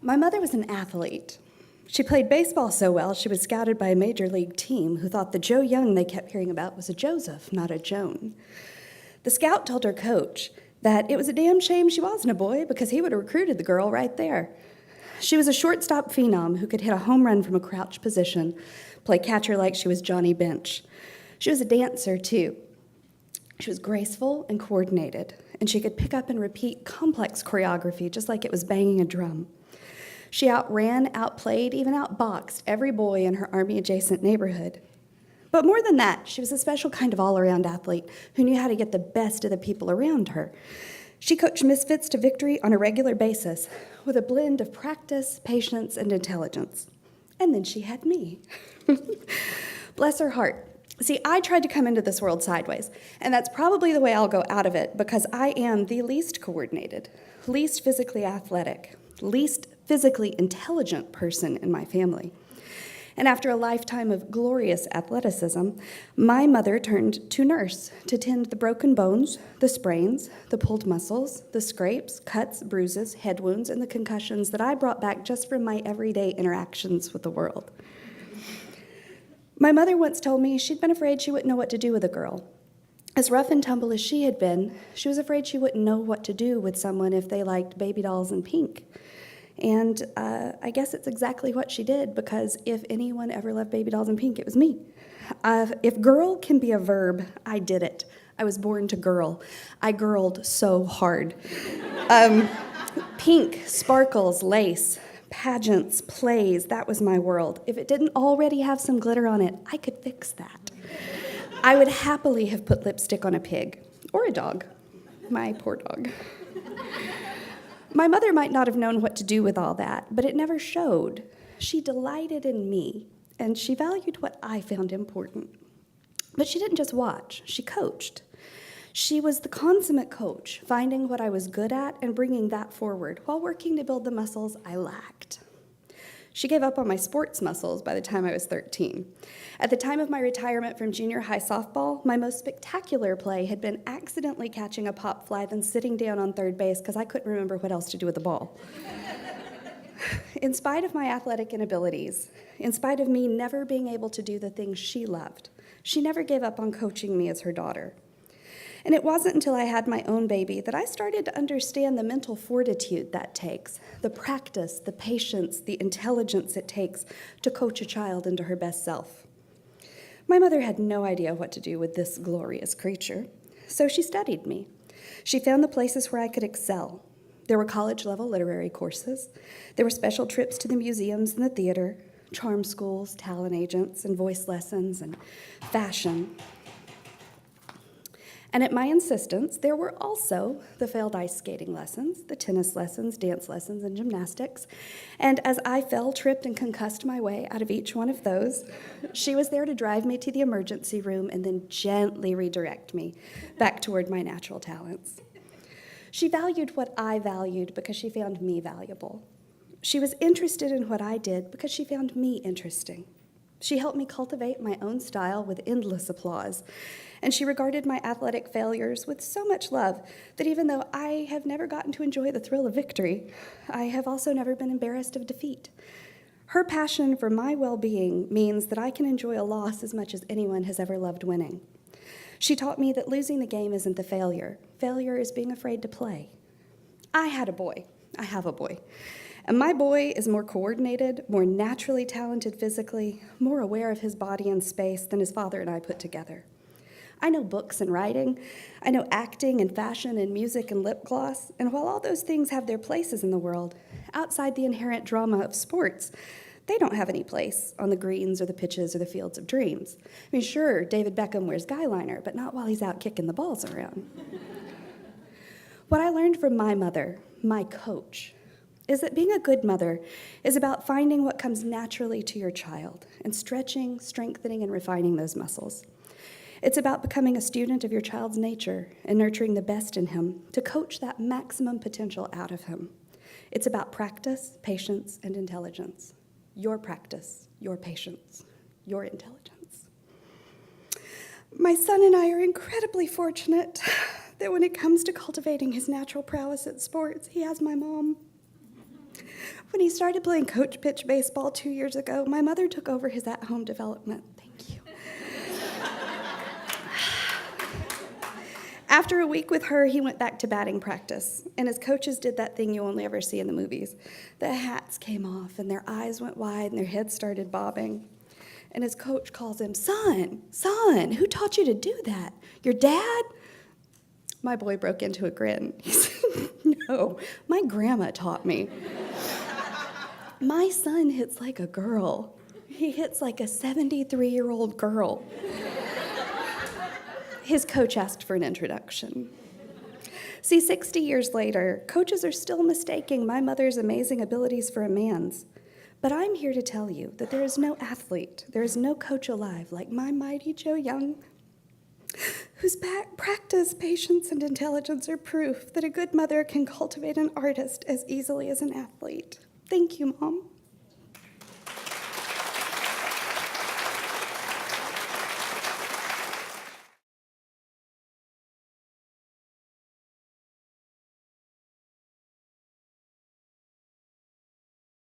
My mother was an athlete. She played baseball so well, she was scouted by a major league team who thought the Joe Young they kept hearing about was a Joseph, not a Joan. The scout told her coach that it was a damn shame she wasn't a boy because he would have recruited the girl right there. She was a shortstop phenom who could hit a home run from a crouched position, play catcher like she was Johnny Bench. She was a dancer, too. She was graceful and coordinated, and she could pick up and repeat complex choreography just like it was banging a drum. She outran, outplayed, even outboxed every boy in her Army-adjacent neighborhood. But more than that, she was a special kind of all-around athlete who knew how to get the best of the people around her. She coached misfits to victory on a regular basis with a blend of practice, patience, and intelligence. And then she had me. Bless her heart. See, I tried to come into this world sideways, and that's probably the way I'll go out of it because I am the least coordinated, least physically athletic, least physically intelligent person in my family. And after a lifetime of glorious athleticism, my mother turned to nurse to tend the broken bones, the sprains, the pulled muscles, the scrapes, cuts, bruises, head wounds, and the concussions that I brought back just from my everyday interactions with the world. My mother once told me she'd been afraid she wouldn't know what to do with a girl. As rough and tumble as she had been, she was afraid she wouldn't know what to do with someone if they liked baby dolls and pink. And I guess it's exactly what she did, because if anyone ever loved baby dolls and pink, it was me. If girl can be a verb, I did it. I was born to girl. I girled so hard. Pink, sparkles, lace, pageants, plays, that was my world. If it didn't already have some glitter on it, I could fix that. I would happily have put lipstick on a pig or a dog. My poor dog. My mother might not have known what to do with all that, but it never showed. She delighted in me, and she valued what I found important. But she didn't just watch, she coached. She was the consummate coach, finding what I was good at and bringing that forward while working to build the muscles I lacked. She gave up on my sports muscles by the time I was 13. At the time of my retirement from junior high softball, my most spectacular play had been accidentally catching a pop fly, then sitting down on third base because I couldn't remember what else to do with the ball. In spite of my athletic inabilities, in spite of me never being able to do the things she loved, she never gave up on coaching me as her daughter. And it wasn't until I had my own baby that I started to understand the mental fortitude that takes, the practice, the patience, the intelligence it takes to coach a child into her best self. My mother had no idea what to do with this glorious creature, so she studied me. She found the places where I could excel. There were college-level literary courses. There were special trips to the museums and the theater, charm schools, talent agents, and voice lessons, and fashion. And at my insistence, there were also the failed ice skating lessons, the tennis lessons, dance lessons, and gymnastics. And as I fell, tripped, and concussed my way out of each one of those, she was there to drive me to the emergency room and then gently redirect me back toward my natural talents. She valued what I valued because she found me valuable. She was interested in what I did because she found me interesting. She helped me cultivate my own style with endless applause, and she regarded my athletic failures with so much love that even though I have never gotten to enjoy the thrill of victory, I have also never been embarrassed of defeat. Her passion for my well-being means that I can enjoy a loss as much as anyone has ever loved winning. She taught me that losing the game isn't the failure. Failure is being afraid to play. I have a boy. And my boy is more coordinated, more naturally talented physically, more aware of his body and space than his father and I put together. I know books and writing. I know acting and fashion and music and lip gloss. And while all those things have their places in the world, outside the inherent drama of sports, they don't have any place on the greens or the pitches or the fields of dreams. I mean, sure, David Beckham wears guy liner, but not while he's out kicking the balls around. What I learned from my mother, my coach, is that being a good mother is about finding what comes naturally to your child and stretching, strengthening, and refining those muscles. It's about becoming a student of your child's nature and nurturing the best in him to coach that maximum potential out of him. It's about practice, patience, and intelligence. Your practice, your patience, your intelligence. My son and I are incredibly fortunate that when it comes to cultivating his natural prowess at sports, he has my mom. When he started playing coach pitch baseball 2 years ago, my mother took over his at-home development. Thank you. After a week with her, he went back to batting practice, and his coaches did that thing you only ever see in the movies. The hats came off, and their eyes went wide, and their heads started bobbing. And his coach calls him, son, who taught you to do that? Your dad? My boy broke into a grin. He said, no, my grandma taught me. My son hits like a girl. He hits like a 73-year-old girl. His coach asked for an introduction. See, 60 years later, coaches are still mistaking my mother's amazing abilities for a man's. But I'm here to tell you that there is no athlete, there is no coach alive like my mighty Joe Young, whose practice, patience, and intelligence are proof that a good mother can cultivate an artist as easily as an athlete. Thank you, Mom.